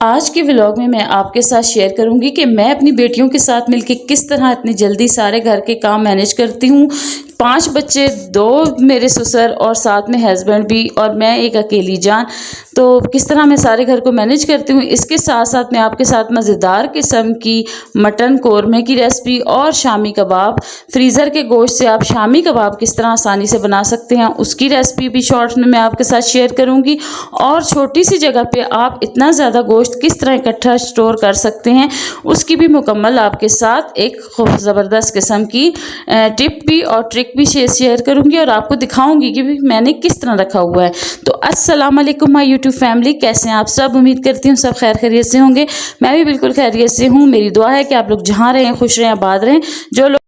आज के व्लॉग में मैं आपके साथ शेयर करूंगी कि मैं अपनी बेटियों के साथ मिलकर किस तरह इतनी जल्दी सारे घर के काम मैनेज करती हूँ। 5 बच्चे, 2 मेरे ससुर और साथ में हस्बैंड भी और मैं एक अकेली जान। तो किस तरह मैं सारे घर को मैनेज करती हूँ, इसके साथ साथ मैं आपके साथ मज़ेदार किस्म की मटन कौरमे की रेसिपी और शामी कबाब, फ्रीज़र के गोश्त से आप शामी कबाब किस तरह आसानी से बना सकते हैं उसकी रेसिपी भी शॉर्ट्स में मैं आपके साथ शेयर करूँगी। और छोटी सी जगह पे आप इतना ज़्यादा गोश्त किस तरह इकट्ठा स्टोर कर सकते हैं उसकी भी मुकम्मल आपके साथ एक ज़बरदस्त किस्म की टिप भी और ट्रिक भी शेयर करूंगी और आपको दिखाऊंगी कि मैंने किस तरह रखा हुआ है। तो अस्सलाम वालेकुम माय यूट्यूब फैमिली, कैसे हैं आप सब? उम्मीद करती हूँ सब खैर खैरियत से होंगे। मैं भी बिल्कुल खैरियत से हूँ। मेरी दुआ है कि आप लोग जहाँ रहें खुश रहें, आबाद रहें। जो लोग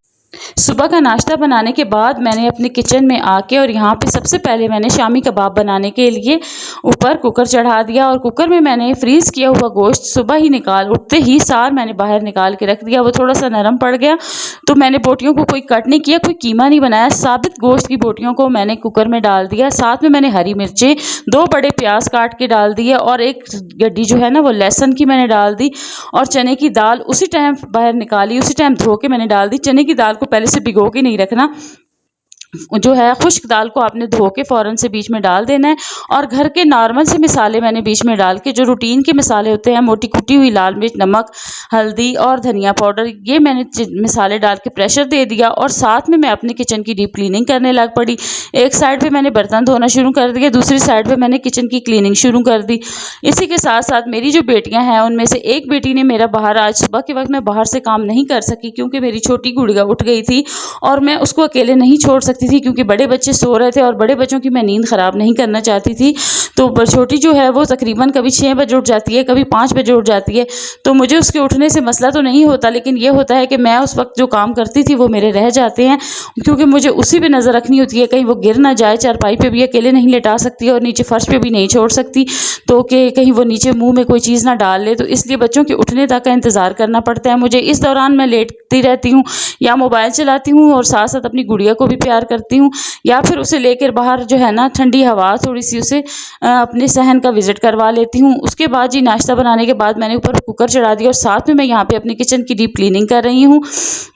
सुबह का नाश्ता बनाने के बाद मैंने अपने किचन में आके और यहाँ पे सबसे पहले मैंने शामी कबाब बनाने के लिए ऊपर कुकर चढ़ा दिया और कुकर में मैंने फ्रीज़ किया हुआ गोश्त सुबह ही उठते ही सार मैंने बाहर निकाल के रख दिया। वो थोड़ा सा नरम पड़ गया तो मैंने बोटियों को कोई कट नहीं किया, कोई कीमा नहीं बनाया, साबित गोश्त की बोटियों को मैंने कुकर में डाल दिया। साथ में मैंने हरी मिर्चें, 2 बड़े प्याज काट के डाल दिए और एक गड्डी जो है ना वो लहसुन की मैंने डाल दी और चने की दाल उसी टाइम बाहर निकाली, उसी टाइम धो के मैंने डाल दी। चने की दाल को पहले से भिगो के नहीं रखना, जो है खुश्क दाल को आपने धो के फ़ौरन से बीच में डाल देना है। और घर के नॉर्मल से मसाले मैंने बीच में डाल के, जो रूटीन के मसाले होते हैं, मोटी कुटी हुई लाल मिर्च, नमक, हल्दी और धनिया पाउडर, ये मैंने मसाले डाल के प्रेशर दे दिया और साथ में मैं अपने किचन की डीप क्लीनिंग करने लग पड़ी। एक साइड पे मैंने बर्तन धोना शुरू कर दिया, दूसरी साइड पे मैंने किचन की क्लीनिंग शुरू कर दी। इसी के साथ साथ मेरी जो बेटियाँ हैं उनमें से एक बेटी ने मेरा बाहर, आज सुबह के वक्त मैं बाहर से काम नहीं कर सकी क्योंकि मेरी छोटी गुड़िया उठ गई थी और मैं उसको अकेले नहीं छोड़ सकती थी क्योंकि बड़े बच्चे सो रहे थे और बड़े बच्चों की मैं नींद ख़राब नहीं करना चाहती थी। तो छोटी जो है वो तकरीबन कभी 6 बजे उठ जाती है, कभी 5 बजे उठ जाती है। तो मुझे उसके उठने से मसला तो नहीं होता, लेकिन ये होता है कि मैं उस वक्त जो काम करती थी वो मेरे रह जाते हैं क्योंकि मुझे उसी पे नज़र रखनी होती है, कहीं वो गिर ना जाए। चारपाई पे भी अकेले नहीं लेटा सकती और नीचे फर्श पे भी नहीं छोड़ सकती तो कि कहीं वो नीचे मुँह में कोई चीज़ ना डाल ले। तो इसलिए बच्चों के उठने तक का इंतज़ार करना पड़ता है मुझे। इस दौरान मैं लेटती रहती हूँ या मोबाइल चलाती हूँ और साथ साथ अपनी गुड़िया को भी प्यार करती हूँ या फिर उसे लेकर बाहर जो है ना ठंडी हवा थोड़ी सी उसे अपने सहन का विजिट करवा लेती हूँ। उसके बाद जी नाश्ता बनाने के बाद मैंने ऊपर कुकर चढ़ा दिया और साथ में मैं यहाँ पे अपने किचन की डीप क्लीनिंग कर रही हूँ।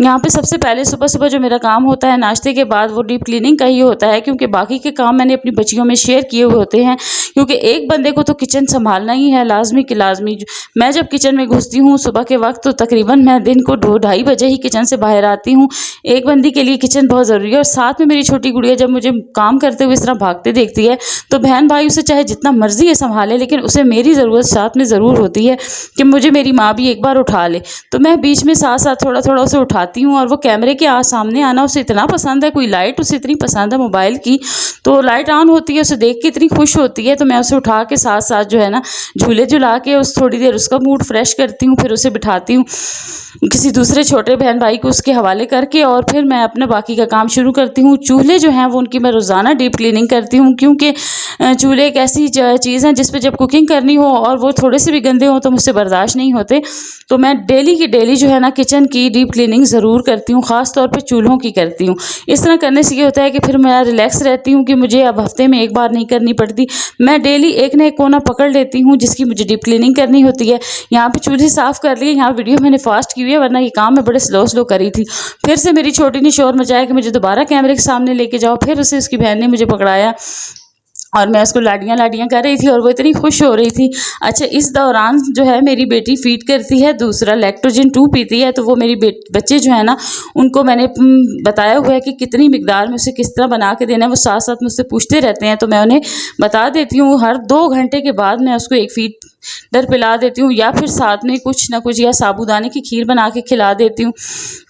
यहाँ पे सबसे पहले सुबह सुबह जो मेरा काम होता है नाश्ते के बाद वो डीप क्लीनिंग का ही होता है क्योंकि बाकी के काम मैंने अपनी बच्चियों में शेयर किए हुए होते हैं क्योंकि एक बंदे को तो किचन संभालना ही है लाजमी कि लाजमी। मैं जब किचन में घुसती हूँ सुबह के वक्त तो तकरीबन मैं दिन को 2-2:30 बजे ही किचन से बाहर आती हूँ। एक बंदी के लिए किचन बहुत ज़रूरी है और साथ में मेरी छोटी गुड़िया जब मुझे काम करते हुए इस तरह भागते देखती है तो बहन भाई उसे चाहे जितना मर्जी है संभाले, लेकिन उसे मेरी ज़रूरत साथ में ज़रूर होती है कि मुझे मेरी माँ भी एक बार उठा ले। तो मैं बीच में साथ साथ थोड़ा थोड़ा उसे उठाती हूँ और वो कैमरे के सामने आना उसे इतना पसंद है, कोई लाइट उसे इतनी पसंद है मोबाइल की, तो लाइट ऑन होती है उसे देख के इतनी खुश होती है तो मैं उसे उठा के साथ साथ जो है ना झूले झुला के उस थोड़ी देर उसका मूड फ्रेश करती हूँ। फिर उसे बिठाती हूँ किसी दूसरे छोटे बहन भाई को उसके हवाले करके और फिर मैं अपना बाकी का काम शुरू करती हूँ। चूल्हे जो हैं वो उनकी मैं रोज़ाना डीप क्लीनिंग करती हूँ क्योंकि चूल्हे एक ऐसी चीज़ है जिस पे जब कुकिंग करनी हो और वो थोड़े से भी गंदे हों तो मुझसे बर्दाश्त नहीं होते। तो मैं डेली की डेली जो है ना किचन की डीप क्लीनिंग ज़रूर करती हूँ, ख़ास तौर पे चूल्हों की करती हूँ। इस तरह करने से ये होता है कि फिर मैं रिलैक्स रहती हूँ कि मुझे अब हफ्ते में एक बार नहीं करनी पड़ती, मैं डेली एक ना एक कोना पकड़ लेती हूँ जिसकी मुझे डीप क्लीनिंग करनी होती है। यहाँ पे चूल्हे साफ़ कर लिए, यहाँ वीडियो मैंने फास्ट की हुई है वरना ये काम मैं बड़े स्लो करी थी। फिर से मेरी छोटी ने शोर मचाया कि मुझे दोबारा कैमरे के सामने लेके जाओ, फिर उसे उसकी बहन ने मुझे पकड़ाया और मैं उसको लाडियाँ कर रही थी और वो इतनी खुश हो रही थी। अच्छा, इस दौरान जो है मेरी बेटी फीड करती है, दूसरा लैक्टोजन 2 पीती है। तो वो मेरी बच्चे जो है ना उनको मैंने बताया हुआ है कि कितनी मिकदार में उसे किस तरह बना के देना है। वो साथ साथ मुझसे पूछते रहते हैं तो मैं उन्हें बता देती हूँ। हर 2 घंटे के बाद मैं उसको एक फीड पिला देती हूँ या फिर साथ में कुछ ना कुछ या साबूदाने की खीर बना के खिला देती हूँ।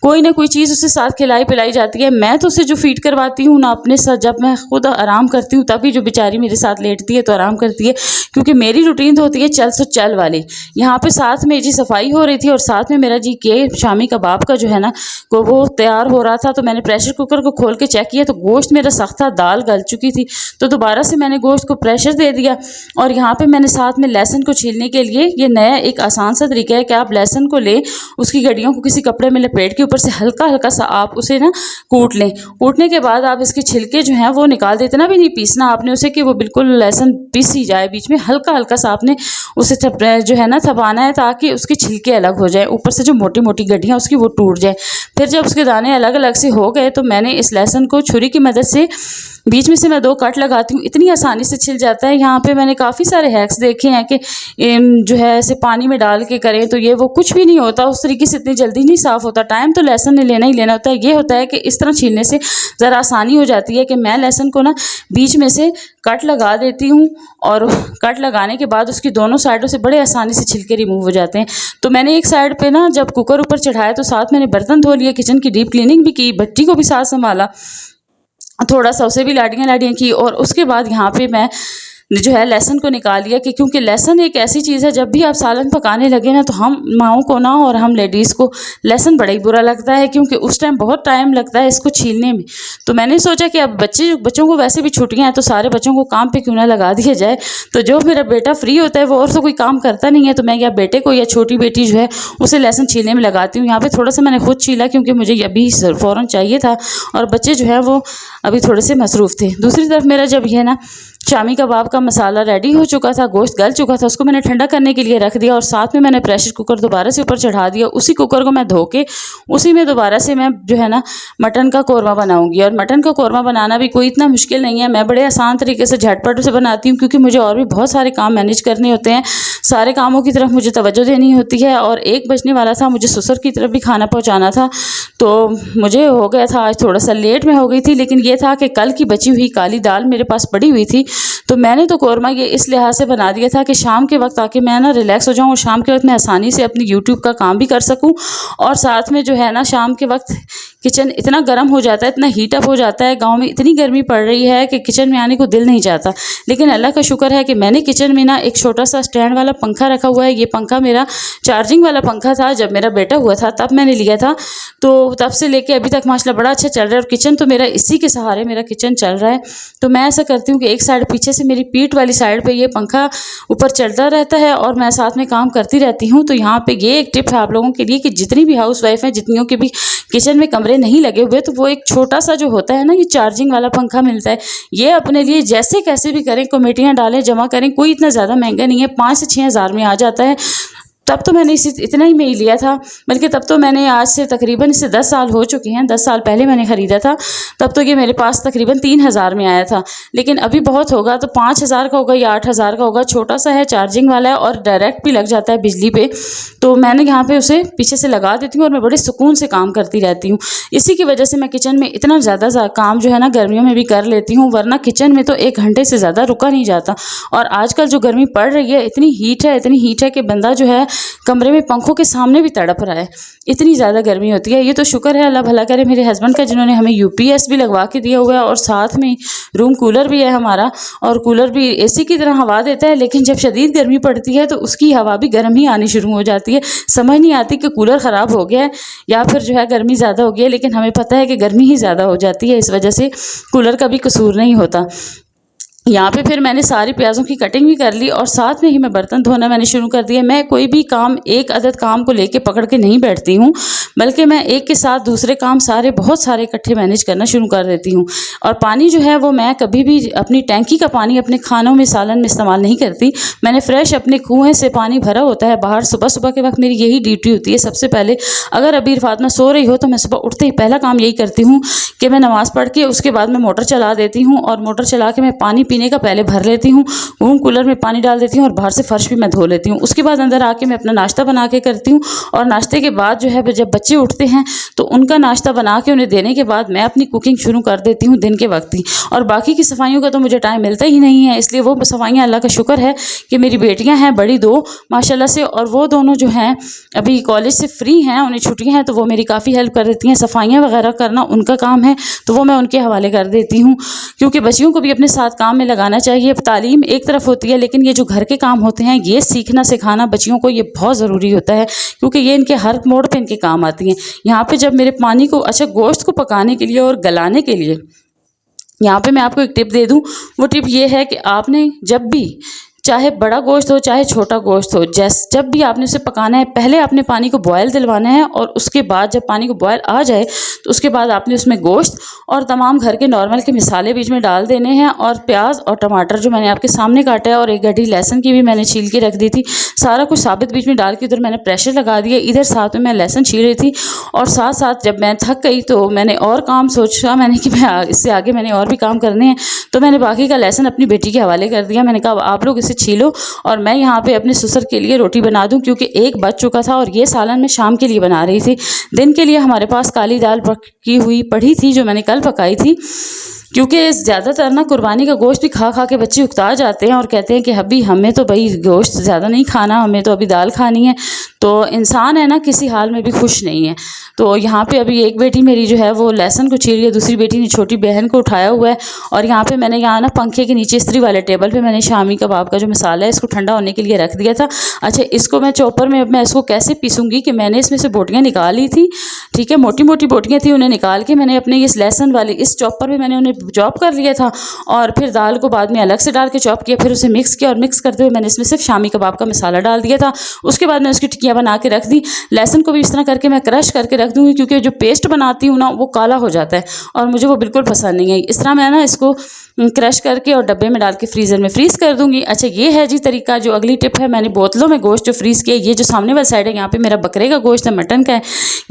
कोई ना कोई चीज़ उसे साथ खिलाई पिलाई जाती है। मैं तो उसे जो फीड करवाती हूँ ना अपने साथ, जब मैं खुद आराम करती हूँ तभी जो बेचारी मेरे साथ लेटती है तो आराम करती है क्योंकि मेरी रूटीन तो होती है चल सो चल वाली। यहाँ पे साथ में जी सफाई हो रही थी और साथ में मेरा जी के शामी कबाब का जो है ना को वो तैयार हो रहा था। तो मैंने प्रेशर कुकर को खोल के चेक किया तो गोश्त मेरा सख्त था, दाल गल चुकी थी। तो दोबारा से मैंने गोश्त को प्रेशर दे दिया और यहाँ पर मैंने साथ में लहसुन को छीलने के लिए ये नया एक आसान सा तरीका है कि आप लहसुन को लें, उसकी गड्डियों को किसी कपड़े में लपेट के ऊपर से हल्का हल्का सा आप उसे ना कूट लें। कूटने के बाद आप इसके छिलके जो हैं वो निकाल दें। इतना भी नहीं पीसना आपने उसे कि वो बिल्कुल लहसुन पीस ही जाए, बीच में हल्का हल्का सा आपने उसे जो है ना थपाना है, ताकि उसके छिलके अलग हो जाए, ऊपर से जो मोटी मोटी गड्डियाँ उसकी वो टूट जाए। फिर जब उसके दाने अलग अलग से हो गए तो मैंने इस लहसुन को छुरी की मदद से बीच में से मैं 2 कट लगाती हूँ। इतनी आसानी से छिल जाता है। यहाँ पे मैंने काफ़ी सारे हैक्स देखे हैं कि जो है ऐसे पानी में डाल के करें तो ये वो कुछ भी नहीं होता, उस तरीके से इतनी जल्दी नहीं साफ़ होता। टाइम तो लहसुन ने लेना ही लेना होता है। ये होता है कि इस तरह छीलने से ज़रा आसानी हो जाती है कि मैं लहसुन को ना बीच में से कट लगा देती हूँ, और कट लगाने के बाद उसकी दोनों साइडों से बड़े आसानी से छिलके रिमूव हो जाते हैं। तो मैंने एक साइड पे ना जब कुकर ऊपर चढ़ाया तो साथ मैंने बर्तन धो लिए, किचन की डीप क्लीनिंग भी की, भट्टी को भी साथ संभाला, थोड़ा सा उसे भी लाडियाँ की, और उसके बाद यहाँ पे मैं जो है लहसुन को निकाल लिया कि क्योंकि लहसुन एक ऐसी चीज़ है, जब भी आप सालन पकाने लगे ना तो हम माओं को ना और हम लेडीज़ को लहसुन बड़ा ही बुरा लगता है, क्योंकि उस टाइम बहुत टाइम लगता है इसको छीलने में। तो मैंने सोचा कि अब बच्चों को वैसे भी छुट्टियां हैं तो सारे बच्चों को काम पे क्यों ना लगा दिया जाए। तो जो मेरा बेटा फ्री होता है वो और तो कोई काम करता नहीं है, तो मैं या बेटे को या छोटी बेटी जो है उसे लहसुन छीलने में लगाती हूँ। यहाँ पर थोड़ा सा मैंने खुद छीला क्योंकि मुझे अभी फ़ौरन चाहिए था, और बच्चे जो है वो अभी थोड़े से मसरूफ़ थे। दूसरी तरफ मेरा जब यह ना शामी कबाब का मसाला रेडी हो चुका था, गोश्त गल चुका था, उसको मैंने ठंडा करने के लिए रख दिया, और साथ में मैंने प्रेशर कुकर दोबारा से ऊपर चढ़ा दिया। उसी कुकर को मैं धो के उसी में दोबारा से मैं जो है ना मटन का कौरमा बनाऊंगी। और मटन का कौरमा बनाना भी कोई इतना मुश्किल नहीं है, मैं बड़े आसान तरीके से झटपट से बनाती हूँ, क्योंकि मुझे और भी बहुत सारे काम मैनेज करने होते हैं। सारे कामों की तरफ मुझे तवज्जो देनी होती है, और 1 बजने वाला था, मुझे ससुर की तरफ भी खाना पहुँचाना था, तो मुझे हो गया था आज थोड़ा सा लेट में हो गई थी। लेकिन ये था कि कल की बची हुई काली दाल मेरे पास पड़ी हुई थी, तो मैंने तो कौरमा ये इस लिहाज से बना दिया था कि शाम के वक्त आके मैं ना रिलैक्स हो जाऊँ, और शाम के वक्त मैं आसानी से अपनी यूट्यूब का काम भी कर सकूँ, और साथ में जो है ना शाम के वक्त किचन इतना गर्म हो जाता है, इतना हीट अप हो जाता है, गांव में इतनी गर्मी पड़ रही है कि किचन में आने को दिल नहीं चाहता। लेकिन अल्लाह का शुक्र है कि मैंने किचन में ना एक छोटा सा स्टैंड वाला पंखा रखा हुआ है। ये पंखा मेरा चार्जिंग वाला पंखा था, जब मेरा बेटा हुआ था तब मैंने लिया था, तो तब से लेके अभी तक माशाल्लाह बड़ा अच्छा चल रहा है। और किचन तो मेरा इसी के सहारे मेरा किचन चल रहा है। तो मैं ऐसा करती हूँ कि एक साइड पीछे से मेरी पीठ वाली साइड पे ये पंखा ऊपर चलता रहता है, और मैं साथ में काम करती रहती हूँ। तो यहाँ पे ये एक टिप है आप लोगों के लिए कि जितनी भी हाउस वाइफ हैं, जितनियों के भी किचन में कमरे नहीं लगे हुए, तो वो एक छोटा सा जो होता है ना, ये चार्जिंग वाला पंखा मिलता है, ये अपने लिए जैसे कैसे भी करें, कमेटियाँ डालें, जमा करें, कोई इतना ज़्यादा महंगा नहीं है, 5 से 6 हज़ार में आ जाता है। तब तो मैंने इतना ही में ही लिया था, बल्कि तब तो मैंने आज से तकरीबन इसे 10 साल हो चुके हैं, 10 साल पहले मैंने ख़रीदा था, तब तो ये मेरे पास तकरीबन 3,000 में आया था। लेकिन अभी बहुत होगा तो 5,000 का होगा या 8,000 का होगा। छोटा सा है, चार्जिंग वाला है, और डायरेक्ट भी लग जाता है बिजली पे। तो मैंने यहाँ पे उसे पीछे से लगा देती हूँ, और मैं बड़े सुकून से काम करती रहती हूँ। इसी की वजह से मैं किचन में इतना ज़्यादा काम जो है ना गर्मियों में भी कर लेती हूँ, वरना किचन में तो 1 घंटे से ज़्यादा रुका नहीं जाता। और आजकल जो गर्मी पड़ रही है, इतनी हीट है कि बंदा जो है कमरे में पंखों के सामने भी तड़प रहा है, इतनी ज़्यादा गर्मी होती है। ये तो शुक्र है, अल्लाह भला करे मेरे हस्बैंड का, जिन्होंने हमें यूपीएस भी लगवा के दिया हुआ है, और साथ में रूम कूलर भी है हमारा, और कूलर भी एसी की तरह हवा देता है। लेकिन जब शदीद गर्मी पड़ती है तो उसकी हवा भी गर्म ही आनी शुरू हो जाती है। समझ नहीं आती कि कूलर ख़राब हो गया है या फिर जो है गर्मी ज़्यादा हो गई है, लेकिन हमें पता है कि गर्मी ही ज़्यादा हो जाती है, इस वजह से कूलर का भी कसूर नहीं होता। यहाँ पे फिर मैंने सारी प्याज़ों की कटिंग भी कर ली, और साथ में ही मैं बर्तन धोना मैंने शुरू कर दिया। मैं कोई भी काम एक अदद काम को लेके पकड़ के नहीं बैठती हूँ, बल्कि मैं एक के साथ दूसरे काम सारे बहुत सारे इकट्ठे मैनेज करना शुरू कर देती हूँ। और पानी जो है वो मैं कभी भी अपनी टैंकी का पानी अपने खानों में, सालन में इस्तेमाल नहीं करती। मैंने फ्रेश अपने कुएँ से पानी भरा होता है बाहर। सुबह सुबह के वक्त मेरी यही ड्यूटी होती है। सबसे पहले अगर अबीर फातिमा सो रही हो तो मैं सुबह उठते ही पहला काम यही करती हूँ कि मैं नमाज़ पढ़ के उसके बाद मैं मोटर चला देती हूँ, और मोटर चला के मैं पानी पीने का पहले भर लेती हूँ, रूम कूलर में पानी डाल देती हूँ, और बाहर से फर्श भी मैं धो लेती हूँ। उसके बाद अंदर आके मैं अपना नाश्ता बना के करती हूँ, और नाश्ते के बाद जो है जब बच्चे उठते हैं तो उनका नाश्ता बना के उन्हें देने के बाद मैं अपनी कुकिंग शुरू कर देती हूँ दिन के वक्त ही। और बाकी की सफाइयों का तो मुझे टाइम मिलता ही नहीं है, इसलिए वो सफाइयाँ अल्लाह का शुक्र है कि मेरी बेटियाँ हैं बड़ी 2 माशाल्लाह से, और वो दोनों जो हैं अभी कॉलेज से फ्री हैं, उन्हें छुट्टियाँ हैं, तो वो मेरी काफ़ी हेल्प कर देती हैं। सफाइयाँ वगैरह करना उनका काम है, तो वो मैं उनके हवाले कर देती हूँ, क्योंकि बच्चियों को भी अपने साथ काम में लगाना चाहिए। तालीम एक तरफ होती है, लेकिन ये जो घर के काम होते हैं, ये सीखना सिखाना बच्चियों को ये बहुत ज़रूरी होता है, क्योंकि ये इनके हर मोड़ पे इनके काम आती हैं। यहाँ पे जब मेरे पानी को गोश्त को पकाने के लिए और गलाने के लिए, यहाँ पे मैं आपको एक टिप दे दूँ। वो टिप ये है कि आपने जब भी चाहे बड़ा गोश्त हो चाहे छोटा गोश्त हो, जब भी आपने उसे पकाना है पहले आपने पानी को बॉयल दिलवाना है और उसके बाद जब पानी को बॉयल आ जाए तो उसके बाद आपने उसमें गोश्त और तमाम घर के नॉर्मल के मसाले बीच में डाल देने हैं, और प्याज और टमाटर जो मैंने आपके सामने काटा है और एक गड्ढी लहसुन की भी मैंने छील के रख दी थी, सारा कुछ साबित बीच में डाल के उधर मैंने प्रेशर लगा दिया, इधर साथ में मैं लहसुन छील रही थी। और साथ साथ जब मैं थक गई तो मैंने और काम सोचा मैंने कि मैं इससे आगे मैंने और भी काम करने हैं, तो मैंने बाकी का लहसुन अपनी बेटी के हवाले कर दिया। मैंने कहा आप लोग इसे छीलो और मैं यहाँ पे अपने ससुर के लिए रोटी बना दूँ, क्योंकि एक बच चुका था और ये सालन मैं शाम के लिए बना रही थी। दिन के लिए हमारे पास काली दाल पकी हुई पड़ी थी जो मैंने कल पकाई थी, क्योंकि ज़्यादातर ना कुर्बानी का गोश्त भी खा खा के बच्चे उकता जाते हैं और कहते हैं कि अभी हमें तो भाई गोश्त ज़्यादा नहीं खाना, हमें तो अभी दाल खानी है। तो इंसान है ना किसी हाल में भी खुश नहीं है। तो यहाँ पे अभी एक बेटी मेरी जो है वो लहसुन को छील रही है, दूसरी बेटी ने छोटी बहन को उठाया हुआ है, और यहाँ पे मैंने यहाँ ना पंखे के नीचे इस्त्री वाले टेबल पे मैंने शामी कबाब का जो मसाला है इसको ठंडा होने के लिए रख दिया था। अच्छा, इसको मैं चॉपर में मैं इसको कैसे पीसूँगी कि मैंने इसमें से बोटियाँ निकाल ली थी, ठीक है, मोटी मोटी बोटियाँ थी, उन्हें निकाल के मैंने अपने इस लहसुन वाले इस चॉपर में मैंने उन्हें चॉप कर लिया था, और फिर दाल को बाद में अलग से डाल के चॉप किया, फिर उसे मिक्स किया, और मिक्स करते हुए मैंने इसमें सिर्फ शामी कबाब का मसाला डाल दिया था। उसके बाद मैंने उसकी टिक्कियाँ बना के रख दी। लहसुन को भी इस तरह करके मैं क्रश करके रख दूँगी, क्योंकि जो पेस्ट बनाती हूँ ना वो काला हो जाता है और मुझे वो बिल्कुल पसंद नहीं है। इस तरह मैं ना इसको क्रश करके और डब्बे में डाल के फ्रीज़र में फ्रीज़ कर दूँगी। अच्छा, ये है जी तरीका। जो अगली टिप है, मैंने बोतलों में गोश्त जो फ्रीज़ किया, ये जो सामने वाली साइड है यहाँ पे मेरा बकरे का गोश्त है, मटन का है।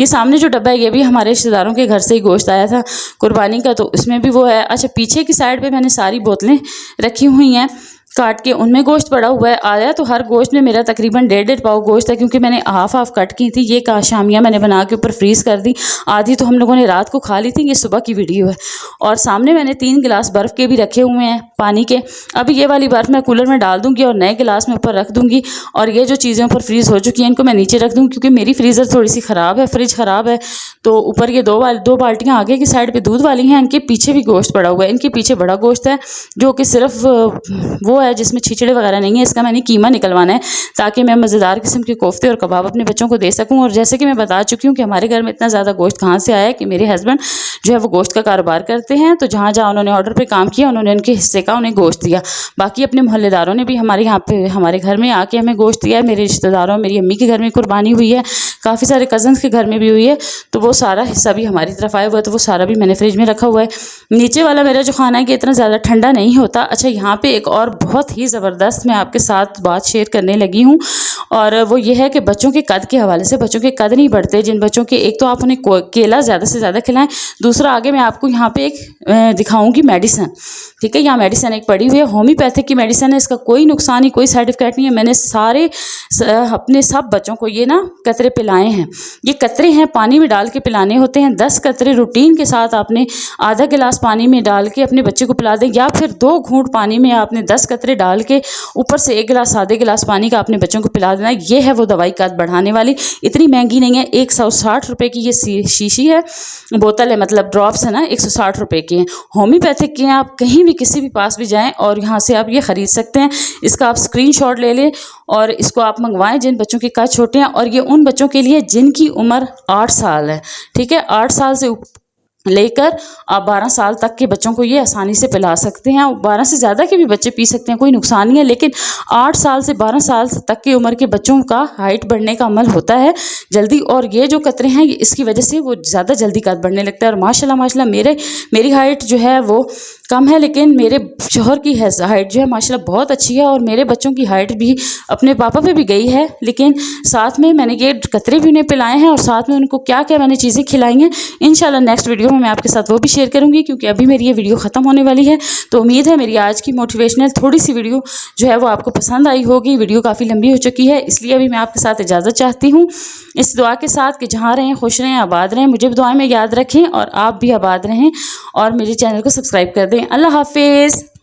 ये सामने जो डब्बा है ये भी हमारे रिश्तेदारों के घर से ही गोश्त आया था कुर्बानी का, तो इसमें भी वो है। अच्छा, पीछे की साइड पे मैंने सारी बोतलें रखी हुई हैं काट के, उनमें गोश्त पड़ा हुआ है। आया तो हर गोश्त में मेरा तकरीबन 1.5 पाव गोश्त है, क्योंकि मैंने हाफ कट की थी। ये शामियाँ मैंने बना के ऊपर फ्रीज़ कर दी, आधी तो हम लोगों ने रात को खा ली थी। ये सुबह की वीडियो है। और सामने मैंने 3 गिलास बर्फ़ के भी रखे हुए हैं पानी के। अभी ये वाली बर्फ़ मैं कूलर में डाल दूँगी और नए गिलास में ऊपर रख दूँगी, और ये जो चीज़ें ऊपर फ्रीज़ हो चुकी हैं इनको मैं नीचे रख दूँगी, क्योंकि मेरी फ्रीज़र थोड़ी सी ख़राब है, फ्रिज ख़राब है। तो ऊपर ये दो बाल्टियाँ आगे की साइड पर दूध वाली हैं, इनके पीछे भी गोश्त पड़ा हुआ है। इनके पीछे बड़ा गोश्त है जो कि सिर्फ वो है जिसमें छिचड़े वगैरह नहीं है। इसका मैंने कीमा निकलवाना है ताकि मैं मज़ेदार किस्म के कोफ्ते और कबाब अपने बच्चों को दे सकूं। और जैसे कि मैं बता चुकी हूँ कि हमारे घर में इतना ज़्यादा गोश्त कहाँ से आया है कि मेरे हस्बैंड जो है वो गोश्त का कारोबार करते हैं, तो जहाँ जहाँ उन्होंने ऑर्डर पे काम किया उन्होंने उनके हिस्से का उन्हें गोश्त दिया। बाकी अपने मोहल्लेदारों ने भी हमारे यहाँ पे हमारे घर में आके हमें गोश्त दिया है। मेरे रिश्तेदारों, मेरी अम्मी के घर में कुर्बानी हुई है, काफ़ी सारे कज़न्स के घर में भी हुई है, तो वो सारा हिस्सा भी हमारी तरफ आया हुआ है, तो वो सारा भी मैंने फ्रिज में रखा हुआ है। नीचे वाला मेरा जो खाना है कि इतना ज़्यादा ठंडा नहीं होता। अच्छा, यहाँ पे एक और बहुत ही ज़बरदस्त मैं आपके साथ बात शेयर करने लगी हूँ, और वो ये है कि बच्चों के कद के हवाले से। बच्चों के कद नहीं बढ़ते जिन बच्चों के, एक तो आप उन्हें केला ज़्यादा से ज़्यादा खिलाएं, दूसरा आगे मैं आपको यहाँ पे एक दिखाऊंगी मेडिसिन, ठीक है। यहाँ मेडिसिन एक पड़ी हुई है, होम्योपैथिक की मेडिसिन है, इसका कोई नुकसान नहीं, कोई साइड इफेक्ट नहीं है। मैंने सारे अपने सब बच्चों को ये ना कतरे पिलाए हैं। ये कतरे हैं, पानी में डाल के पिलाने होते हैं। 10 कतरे रूटीन के साथ आपने आधा गिलास पानी में डाल के अपने बच्चे को पिला दें, या फिर 2 घूंट पानी में आपने 10 कतरे डाल के ऊपर से 1 गिलास आधे गिलास पानी का अपने बच्चों को पिला देना। ये है वो दवाई कद बढ़ाने वाली, इतनी महंगी नहीं है। 160 रुपये की ये शीशी है, बोतल है, मतलब ड्रॉप्स है ना, 160 रुपये की हैं। होम्योपैथिक के हैं, आप कहीं भी किसी भी पास भी जाएं और यहाँ से आप ये ख़रीद सकते हैं। इसका आप स्क्रीनशॉट ले लें और इसको आप मंगवाएं जिन बच्चों के कद छोटे हैं, और ये उन बच्चों के लिए जिनकी उम्र 8 साल है, ठीक है। 8 साल से लेकर आप 12 साल तक के बच्चों को ये आसानी से पिला सकते हैं। 12 से ज़्यादा के भी बच्चे पी सकते हैं, कोई नुकसान नहीं है, लेकिन 8 साल से 12 साल तक की उम्र के बच्चों का हाइट बढ़ने का अमल होता है जल्दी, और ये जो कतरे हैं इसकी वजह से वो ज़्यादा जल्दी कद बढ़ने लगता है। और माशाल्लाह मेरी हाइट जो है वो कम है, लेकिन मेरे शोहर की हाइट जो है माशाल्लाह बहुत अच्छी है, और मेरे बच्चों की हाइट भी अपने पापा पे भी गई है। लेकिन साथ में मैंने ये कतरे भी उन्हें पिलाए हैं, और साथ में उनको क्या क्या मैंने चीज़ें खिलाई हैं इंशाल्लाह नेक्स्ट वीडियो में मैं आपके साथ वो भी शेयर करूंगी, क्योंकि अभी मेरी ये वीडियो ख़त्म होने वाली है। तो उम्मीद है मेरी आज की मोटिवेशनल थोड़ी सी वीडियो जो है वो आपको पसंद आई होगी। वीडियो काफ़ी लंबी हो चुकी है, इसलिए अभी मैं आपके साथ इजाज़त चाहती हूँ, इस दुआ के साथ कि जहाँ रहें खुश रहें, आबाद रहें। मुझे भी दुआ में याद रखें और आप भी आबाद रहें, और मेरे चैनल को सब्सक्राइब कर दें। अल्लाह हाफिज़।